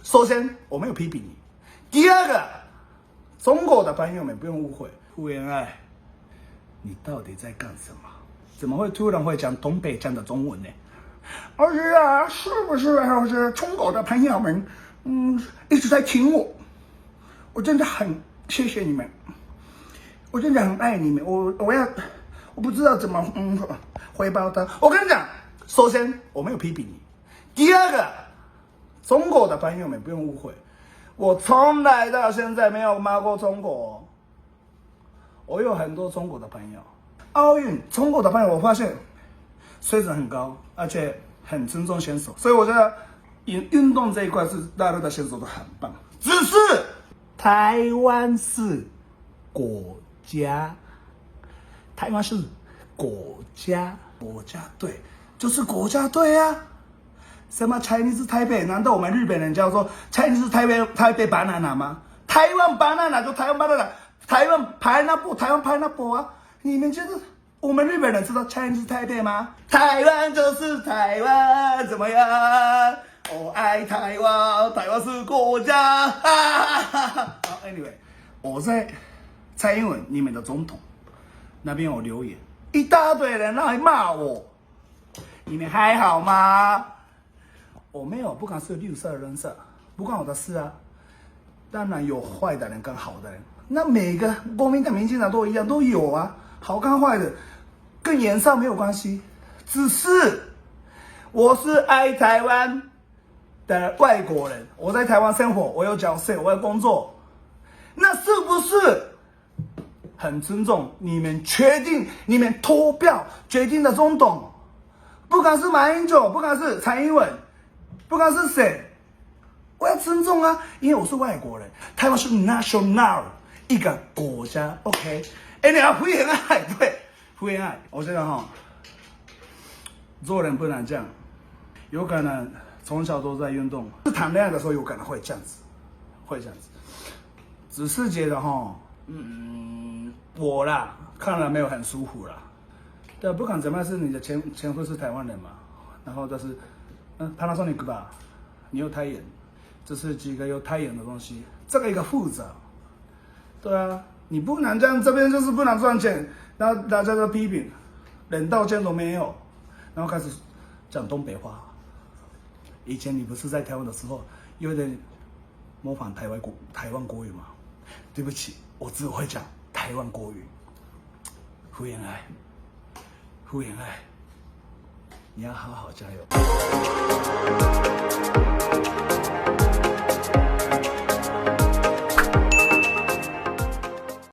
首先我没有批评你，第二个，中国的朋友们不用误会，胡言爱，你到底在干什么？怎么会突然会讲东北腔的中文呢？而且啊，是不是还是中国的朋友们，一直在听我，我真的很谢谢你们，我真的很爱你们，我不知道怎么回报他。我跟你讲，首先我没有批评你，第二个，中国的朋友们不用误会，我从来到现在没有骂过中国，我有很多中国的朋友。奥运中国的朋友，我发现水准很高，而且很尊重选手，所以我觉得运动这一块是大陆的选手都很棒。只是台湾是国家，台湾是国家队，就是国家队啊。什么 Chinese 台北？难道我们日本人叫做 Chinese 台北 banana 吗？台湾 banana 就台湾 banana， 台湾 pineapple 啊。你们觉得我们日本人知道 Chinese 台北吗？台湾就是台湾，怎么样？我爱台湾，台湾是国家。好 ，Anyway， 我在蔡英文你们的总统那边有留言，一大堆人来骂我，你们还好吗？我没有，不管是绿色人色，不关我的事啊。当然有坏的人跟好的人，那每个国民党、民进党都一样，都有啊。好跟坏的，跟颜色没有关系，只是我是爱台湾的外国人，我在台湾生活，我有缴税，我有工作，那是不是很尊重你们决定、你们投票决定的总统？不管是马英九，不管是蔡英文，不管是谁，我要尊重啊，因为我是外国人，台湾是 national 一个国家 ，OK。你要胡言爱，对，胡言爱。我觉得做人不能这样，有可能从小都在运动，谈恋爱的时候有可能会这样子，只是觉得我啦看了没有很舒服啦。对，不管怎么样，是你的前夫是台湾人嘛，然后就是Panasonic 吧，你有胎眼，这是几个有胎眼的东西，这个一个复杂，对啊。你不能这样，这边就是不能赚钱，然后大家都批评，连道歉都没有，然后开始讲东北话。以前你不是在台湾的时候，有点模仿台湾国语吗？对不起，我只会讲台湾国语。胡言爱，你要好好加油。